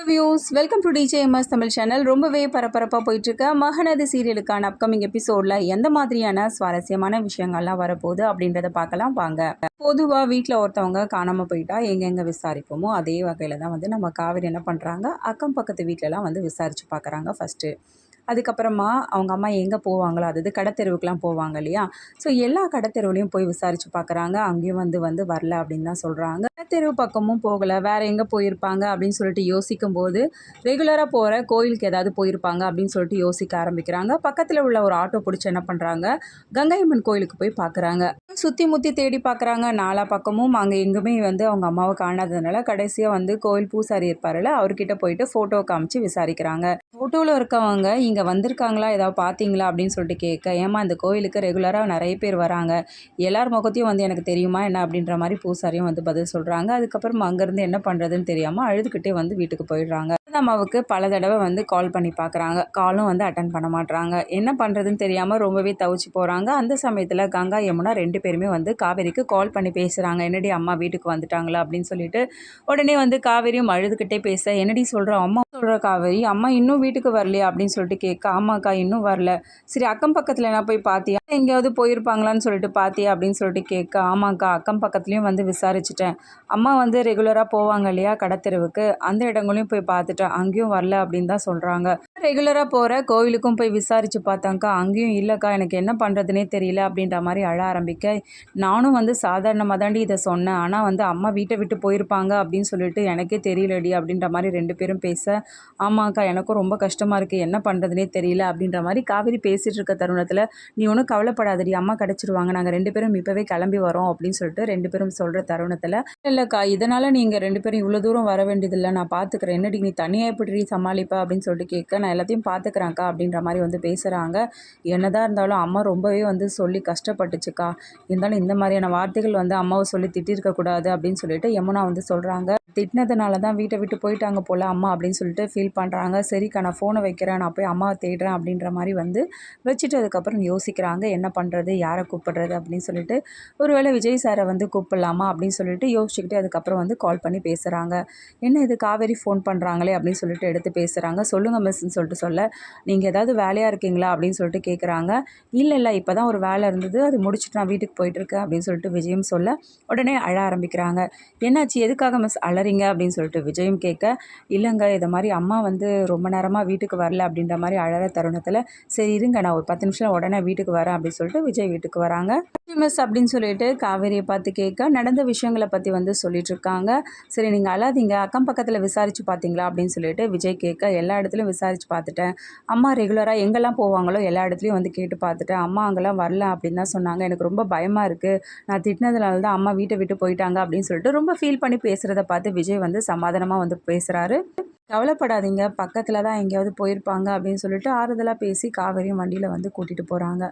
Views welcome to TJMS Tamil channel. ரொம்பவே பரபரப்பாக போயிட்டுருக்க மகநதி சீரியலுக்கான அப்கமிங் எபிசோடில் எந்த மாதிரியான சுவாரஸ்யமான விஷயங்கள்லாம் வரப்போகுது அப்படின்றத பார்க்கலாம் வாங்க. பொதுவாக வீட்டில் ஒருத்தவங்க காணாமல் போயிட்டா எங்கெங்கே விசாரிப்போமோ அதே வகையில் தான் வந்து நம்ம காவேரி என்ன பண்ணுறாங்க, அக்கம் பக்கத்து வீட்டிலலாம் வந்து விசாரித்து பார்க்குறாங்க ஃபஸ்ட்டு. அதுக்கப்புறமா அவங்க அம்மா எங்கே போவாங்களோ, அதாவது கடத்தெருவுக்குலாம் போவாங்க இல்லையா? ஸோ எல்லா கடத்தெருவுலையும் போய் விசாரித்து பார்க்குறாங்க. அங்கேயும் வந்து வரல அப்படின்னு தான் சொல்கிறாங்க. கடத்தெருவு பக்கமும் போகலை, வேறு எங்கே போயிருப்பாங்க அப்படின்னு சொல்லிட்டு யோசிக்கும்போது, ரெகுலராக போகிற கோயிலுக்கு ஏதாவது போயிருப்பாங்க அப்படின்னு சொல்லிட்டு யோசிக்க ஆரம்பிக்கிறாங்க. பக்கத்தில் உள்ள ஒரு ஆட்டோ பிடிச்சி என்ன பண்ணுறாங்க, கங்கையம்மன் கோயிலுக்கு போய் பார்க்குறாங்க. சுற்றி முற்றி தேடி பார்க்குறாங்க. நாலா பக்கமும் அங்கே எங்குமே வந்து அவங்க அம்மாவை காணாததுனால கடைசியாக வந்து கோயில் பூசாரி இருப்பார்ல, அவர்கிட்ட போயிட்டு ஃபோட்டோ காமிச்சு விசாரிக்கிறாங்க. ஃபோட்டோவில் இருக்கவங்க இங்கே வந்திருக்காங்களா, ஏதாவது பார்த்தீங்களா அப்படின்னு சொல்லிட்டு கேட்க, ஏமா இந்த கோயிலுக்கு ரெகுலராக நிறைய பேர் வராங்க, எல்லார் முகத்தையும் வந்து எனக்கு தெரியுமா என்ன அப்படின்ற மாதிரி பூசாரியும் வந்து பதில் சொல்கிறாங்க. அதுக்கப்புறம் அங்கேருந்து என்ன பண்ணுறதுன்னு தெரியாமல் அழுதுகிட்டே வந்து வீட்டுக்கு போயிடுறாங்க. அம்மாவுக்கு பல தடவை வந்து கால் பண்ணி பார்க்குறாங்க. காலும் வந்து அட்டன் பண்ண மாட்றாங்க. என்ன பண்ணுறதுன்னு தெரியாமல் ரொம்பவே தவிச்சு போகிறாங்க. அந்த சமயத்தில் கங்கா யமுனா 2 பேருமே வந்து காவேரிக்கு கால் பண்ணி பேசுகிறாங்க. என்னடி அம்மா வீட்டுக்கு வந்துட்டாங்களா அப்படின்னு சொல்லிட்டு. உடனே வந்து காவேரியும் அழுதுகிட்டே பேச, என்னடி சொல்கிற, அம்மா சொல்கிற காவேரி, அம்மா இன்னும் வீட்டுக்கு வரலையா அப்படின்னு சொல்லிட்டு கேட்க, ஆமாக்கா இன்னும் வரல. சரி அக்கம் பக்கத்தில் என்ன போய் பார்த்தியா, எங்கேயாவது போயிருப்பாங்களான்னு சொல்லிட்டு பார்த்தியா அப்படின்னு சொல்லிட்டு கேட்க, ஆமாக்கா அக்கம் பக்கத்துலேயும் வந்து விசாரிச்சிட்டேன். அம்மா வந்து ரெகுலராக போவாங்க இல்லையா கடத்தெருவுக்கு, அந்த இடங்களையும் போய் பார்த்துட்டேன், அங்கேயும் வரல அப்படின்னு தான் சொல்கிறாங்க. ரெகுலராக போகிற கோவிலுக்கும் போய் விசாரித்து பார்த்தாங்க்கா, அங்கேயும் இல்லைக்கா, எனக்கு என்ன பண்ணுறதுனே தெரியல அப்படின்ற மாதிரி அழ ஆரம்பிக்க, நானும் வந்து சாதாரணமாக தாண்டி இதை சொன்னேன், ஆனால் வந்து அம்மா வீட்டை விட்டு போயிருப்பாங்க அப்படின்னு சொல்லிட்டு எனக்கே தெரியலடி அப்படின்ற மாதிரி 2 பேரும் பேச, ஆமாக்கா எனக்கும் ரொம்ப கஷ்டமாக இருக்குது, என்ன பண்ணுறதுனே தெரியல அப்படின்ற மாதிரி காவேரி பேசிகிட்டு இருக்க தருணத்தில், நீ ஒன்றும் கவலைப்படாதடி, அம்மா கிடச்சிருவாங்க, நாங்கள் 2 பேரும் இப்போவே கிளம்பி வரோம் அப்படின்னு சொல்லிட்டு 2 பேரும் சொல்கிற தருணத்தில், இல்லைக்கா இதனால் நீங்கள் 2 பேரும் இவ்வளோ தூரம் வர வேண்டியதில்லை, நான் பார்த்துக்கிறேன், என்னடி நீ தனியாக எப்படி சமாளிப்பா அப்படின்னு சொல்லிட்டு கேட்க, நான் எல்லாத்தையும் பார்த்துக்கிறேன்க்கா அப்படின்ற மாதிரி வந்து பேசுகிறாங்க. என்னதான் இருந்தாலும் அம்மா ரொம்பவே வந்து சொல்லி கஷ்டப்பட்டுச்சுக்கா, இருந்தாலும் இந்த மாதிரியான வார்த்தைகள் வந்து அம்மாவை சொல்லி திட்டிருக்கக்கூடாது அப்படின்னு சொல்லிட்டு யமுனா வந்து சொல்கிறாங்க. திட்டினதுனால தான் வீட்டை விட்டு போயிட்டாங்க போல் அம்மா அப்படின்னு சொல்லிட்டு ஃபீல் பண்ணுறாங்க. சரிக்கா நான் ஃபோனை வைக்கிறேன், நான் போய் அம்மாவை தேடுறேன் அப்படின்ற மாதிரி வந்து வச்சுட்டு அதுக்கப்புறம் யோசிக்கிறாங்க என்ன பண்ணுறது, யாரை கூப்பிடுறது அப்படின்னு சொல்லிட்டு. ஒருவேளை விஜய் சாரை வந்து கூப்பிடலாமா அப்படின்னு சொல்லிட்டு யோசிச்சுக்கிட்டு அதுக்கப்புறம் வந்து கால் பண்ணி பேசுகிறாங்க. என்ன இது காவேரி ஃபோன் பண்ணுறாங்களே அப்படின்னு சொல்லிட்டு எடுத்து பேசுகிறாங்க. சொல்லுங்கள் மிஸ்ன்னு சொல்லிட்டு சொல்ல, நீங்கள் ஏதாவது வேலையாக இருக்கீங்களா அப்படின்னு சொல்லிட்டு கேட்குறாங்க. இல்லை இப்போ தான் ஒரு வேலை இருந்தது, அது முடிச்சுட்டு நான் வீட்டுக்கு போயிட்டுருக்கேன் அப்படின்னு சொல்லிட்டு விஜயும் சொல்ல, உடனே அழ ஆரம்பிக்கிறாங்க. என்னாச்சு, எதுக்காக மிஸ் அழறீங்க அப்படின்னு சொல்லிட்டு விஜயும் கேட்க, இல்லைங்க இதை மாதிரி அம்மா வந்து ரொம்ப நேரமாக வீட்டுக்கு வரல அப்படின்ற மாதிரி அழற தருணத்தில், சரி இருங்க நான் ஒரு 10 நிமிஷம் உடனே வீட்டுக்கு வரேன் அப்படின்னு சொல்லிட்டு விஜய் வீட்டுக்கு வராங்க. மிஸ் அப்படின்னு சொல்லிட்டு காவேரியை பார்த்து கேட்க, நடந்த விஷயங்களை பற்றி வந்து சொல்லிட்டு இருக்காங்க. சரி நீங்கள் அழாதீங்க, அக்கம் பக்கத்தில் விசாரித்து பார்த்தீங்களா அப்படின்னு சொல்லிட்டு விஜய் கேட்க, எல்லா இடத்துலையும் விசாரித்து பார்த்துட்டேன், அம்மா ரெகுலராக எங்கெல்லாம் போவாங்களோ எல்லா இடத்துலையும் வந்து கேட்டு பார்த்துட்டேன், அம்மா அங்கெல்லாம் வரல அப்படின்னு தான் சொன்னாங்க, எனக்கு ரொம்ப பயமாக இருக்குது, நான் திட்டினதுனால தான் அம்மா வீட்டை விட்டு போயிட்டாங்க அப்படின்னு சொல்லிட்டு ரொம்ப ஃபீல் பண்ணி பேசுகிறத பார்த்து விஜய் வந்து சமாதானமாக வந்து பேசுகிறாரு. கவலைப்படாதீங்க, பக்கத்தில் தான் எங்கேயாவது போயிருப்பாங்க அப்படின்னு சொல்லிட்டு ஆறுதலாக பேசி காவேரியும் வண்டியில் வந்து கூட்டிகிட்டு போகிறாங்க.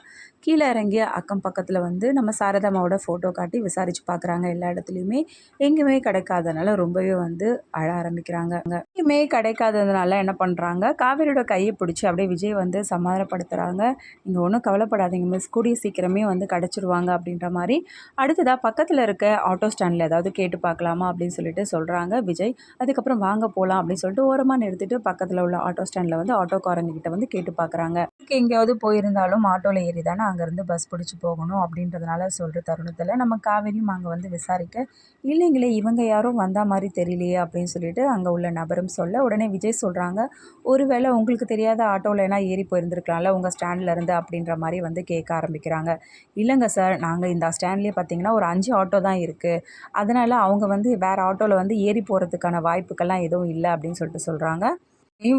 கீழே இறங்கிய அக்கம் பக்கத்தில் வந்து நம்ம சாரதாமாவோட ஃபோட்டோ காட்டி விசாரித்து பார்க்குறாங்க. எல்லா இடத்துலையுமே எங்கேயுமே கிடைக்காதனால ரொம்பவே வந்து அழ ஆரம்பிக்கிறாங்க. எங்கேயுமே கிடைக்காததுனால என்ன பண்ணுறாங்க, காவேரியோட கையை பிடிச்சி அப்படியே விஜய் வந்து சமாதானப்படுத்துகிறாங்க. நீங்கள் ஒன்றும் கவலைப்படாதீங்க மிஸ், கூடிய சீக்கிரமே வந்து கிடச்சிருவாங்க அப்படின்ற மாதிரி. அடுத்ததாக பக்கத்தில் இருக்க ஆட்டோ ஸ்டாண்டில் ஏதாவது கேட்டு பார்க்கலாமா அப்படின்னு சொல்லிட்டு சொல்கிறாங்க விஜய். அதுக்கப்புறம் வாங்க போகலாம் அப்படின்னு சொல்லிட்டு ஓரமாக நிறுத்திட்டு பக்கத்தில் உள்ள ஆட்டோ ஸ்டாண்டில் வந்து ஆட்டோக்காரங்கிட்ட வந்து கேட்டு பார்க்குறாங்க. எங்கேயாவது போயிருந்தாலும் ஆட்டோவில் ஏறி தானே அங்கேருந்து பஸ் பிடிச்சி போகணும் அப்படின்றதுனால சொல்கிற தருணத்தில் நம்ம காவேரியும் அங்கே வந்து விசாரிக்க, இல்லைங்களே இவங்க யாரும் வந்த மாதிரி தெரியலையே அப்படின்னு சொல்லிட்டு அங்கே உள்ள நபரும் சொல்ல, உடனே விஜய் சொல்கிறாங்க, ஒருவேளை உங்களுக்கு தெரியாத ஆட்டோவில்னா ஏறி போயிருந்துருக்கலாம்ல உங்கள் ஸ்டாண்டில் இருந்து அப்படின்ற மாதிரி வந்து கேட்க ஆரம்பிக்கிறாங்க. இல்லைங்க சார், நாங்கள் இந்த ஸ்டாண்ட்லேயே பார்த்தீங்கன்னா ஒரு 5 ஆட்டோ தான் இருக்குது, அதனால் அவங்க வந்து வேறு ஆட்டோவில் வந்து ஏறி போகிறதுக்கான வாய்ப்புக்கெல்லாம் எதுவும் இல்லை அப்படின்னு சொல்லிட்டு சொல்கிறாங்க.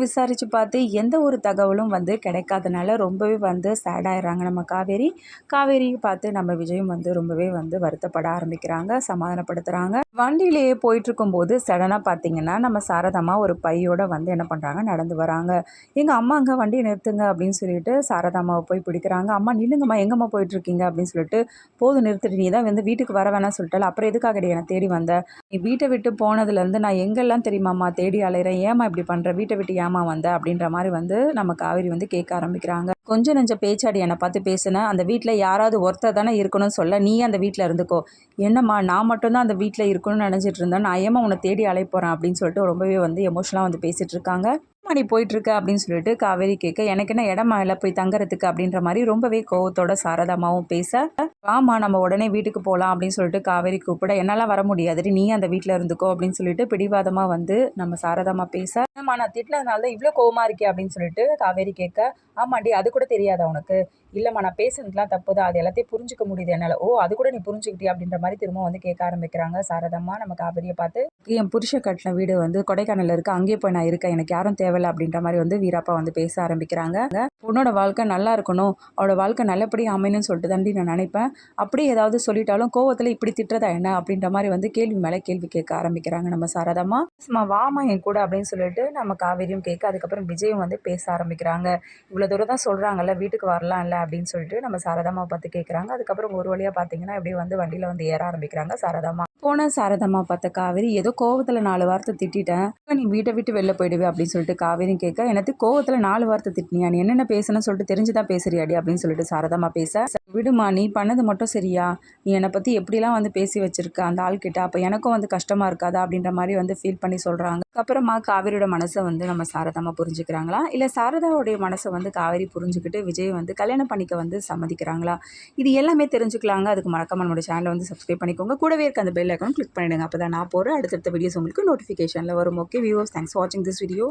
விசாரித்து பார்த்து எந்த ஒரு தகவலும் வந்து கிடைக்காதனால ரொம்பவே வந்து சேடாயிடுறாங்க நம்ம காவேரி. காவேரியை பார்த்து நம்ம விஜயும் வந்து ரொம்பவே வந்து வருத்தப்பட ஆரம்பிக்கிறாங்க, சமாதானப்படுத்துகிறாங்க. வண்டியிலேயே போயிட்டுருக்கும்போது சடனாக பார்த்தீங்கன்னா நம்ம சாரதாம்மா ஒரு பையோட வந்து என்ன பண்ணுறாங்க, நடந்து வராங்க. எங்கள் அம்மா அங்கே வண்டியை நிறுத்துங்க அப்படின்னு சொல்லிட்டு சாரதாம்மாவை போய் பிடிக்கிறாங்க. அம்மா நில்லுங்கம்மா, எங்கம்மா போயிட்டுருக்கீங்க அப்படின்னு சொல்லிட்டு, போதும் நிறுத்திட்டு, நீ தான் வந்து வீட்டுக்கு வர வேணாம் சொல்லிட்டால, அப்புறம் எதுக்காகடி என்னை தேடி வந்த, நீ வீட்டை விட்டு போனதுலேருந்து நான் எங்கெல்லாம் தெரியுமாம்மா தேடி அலைகிறேன், ஏம்மா இப்படி பண்ணுற, வீட்டை விட்டு சொல்லிட்டு ஏமா வந்த அப்படின்ற மாதிரி வந்து நம்ம காவேரி வந்து கேட்க ஆரம்பிக்கிறாங்க. கொஞ்சம் நெஞ்ச பேச்சாடி என்னை பார்த்து பேசுன, அந்த வீட்டில் யாராவது ஒருத்தர் தானே இருக்கணும்னு சொல்ல, நீ அந்த வீட்டில் இருந்துக்கோ. என்னம்மா நான் மட்டும்தான் அந்த வீட்டில் இருக்கணும்னு நினச்சிட்டு இருந்தேன், நான் ஏமா உன்னை தேடி அழைப்போகிறேன் அப்படின்னு சொல்லிட்டு ரொம்பவே வந்து எமோஷனலாக வந்து பேசிகிட்டு இருக்காங்க. நீ போயிட்டுருக்க அப்படின்னு சொல்லிட்டு காவேரி கேட்க, எனக்கு என்ன இடமா இல்லை போய் தங்குறதுக்கு அப்படின்ற மாதிரி ரொம்பவே கோவத்தோட சாரதாமாவும் பேச, வாமா நம்ம உடனே வீட்டுக்கு போகலாம் அப்படின்னு சொல்லிட்டு காவேரி கூப்பிட, என்னால் வர முடியாதுடி நீ அந்த வீட்டில் இருந்துக்கோ அப்படின்னு சொல்லிட்டு பிடிவாதமாக வந்து நம்ம சாரதாமா பேச, ஆமா நான் திட்டினதுனால தான் இவ்வளோ கோவமாக இருக்கே அப்படின்னு சொல்லிட்டு காவேரி கேட்க, ஆமாண்டி அது கூட தெரியாதா உனக்கு? இல்லைம்மா நான் பேசுனதுலாம் தப்பு தான், அது எல்லாத்தையும் புரிஞ்சுக்க முடியுது என்னால். ஓ அது கூட நீ புரிஞ்சுக்கிட்டியா அப்படின்ற மாதிரி திரும்ப வந்து கேட்க ஆரம்பிக்கிறாங்க சாரதாம்மா நம்ம காவேரியை பார்த்து. என் புருஷ கட்டின வீடு வந்து கொடைக்கானலில் இருக்குது, அங்கேயே போய் நான் இருக்கேன், எனக்கு யாரும் தேவையில்லை அப்படின்ற மாதிரி வந்து வீராப்பா வந்து பேச ஆரம்பிக்கிறாங்க. பொண்ணோட வாழ்க்கை நல்லா இருக்கணும், அவளோட வாழ்க்கை நல்லபடியாக அமையணும்னு சொல்லிட்டு தாண்டி நான் நினைப்பேன். அப்படியே ஏதாவது சொல்லிட்டாலும் கோவத்தில் இப்படி திட்டுறதா என்ன அப்படின்ற மாதிரி வந்து கேள்வி மேலே கேள்வி கேட்க ஆரம்பிக்கிறாங்க நம்ம சாரதாம்மா. சும்மா வாமா என் கூட அப்படின்னு சொல்லிட்டு நம்ம காவேரியும் கேட்க, அதுக்கப்புறம் விஜயும் வந்து பேச ஆரம்பிக்கிறாங்க. இவ்வளோ தூரம் தான் சொல்கிறாங்கல்ல வீட்டுக்கு வரலாம் இல்லை அப்படின்னு சொல்லிட்டு நம்ம சாரதாம்மா பார்த்து கேட்குறாங்க. அதுக்கப்புறம் ஒரு வழியாக பார்த்தீங்கன்னா இப்படியே வந்து வண்டியில் வந்து ஏற ஆரம்பிக்கிறாங்க சாரதாம்மா. போன சாரதாம்மா பார்த்த காவேரி, ஏதோ கோவத்தில் 4 வார்த்தை திட்டிட்டேன், நீ வீட்டை விட்டு வெளில போயிடுவே அப்படின்னு சொல்லிட்டு காவேரியும் கேட்க, எனக்கு கோவத்தில் 4 வார்த்தை திட்டினியா, நீ என்னென்ன பேசணும்னு சொல்லிட்டு தெரிஞ்சுதான் பேசுறியாடி அப்படின்னு சொல்லிட்டு சாரதாம்மா பேச, விடுமா நீ பண்ணது மட்டும் சரியா, நீ என்னை பற்றி எப்படிலாம் வந்து பேசி வச்சிருக்க அந்த ஆள்கிட்ட, அப்போ எனக்கும் வந்து கஷ்டமாக இருக்காதா அப்படின்ற மாதிரி வந்து ஃபீல் பண்ணி சொல்கிறாங்க. அப்புறமா காவேரியோட மனசை வந்து நம்ம சாரதாம்மா புரிஞ்சுக்கிறாங்களா, இல்லை சாரதாவுடைய மனசை வந்து காவேரி புரிஞ்சுக்கிட்டு விஜய் வந்து கல்யாணம் பண்ணிக்க வந்து சம்மதிக்கிறாங்களா, இது எல்லாமே தெரிஞ்சுக்கலாங்க. அதுக்கு மறக்காம நம்மளோட சேனலை வந்து சப்ஸ்கிரைப் பண்ணிக்கோங்க. கூடவே இருக்க அந்த பெல் ஐக்கான் கிளிக் பண்ணிடுங்க. அப்போ தான் நான் போகிற அடுத்தடுத்த வீடியோஸ் உங்களுக்கு நோட்டிஃபிகேஷனில் வரும். ஓகே வியூவர்ஸ், தேங்க்ஸ் ஃபார் வாட்சிங் திஸ் வீடியோ.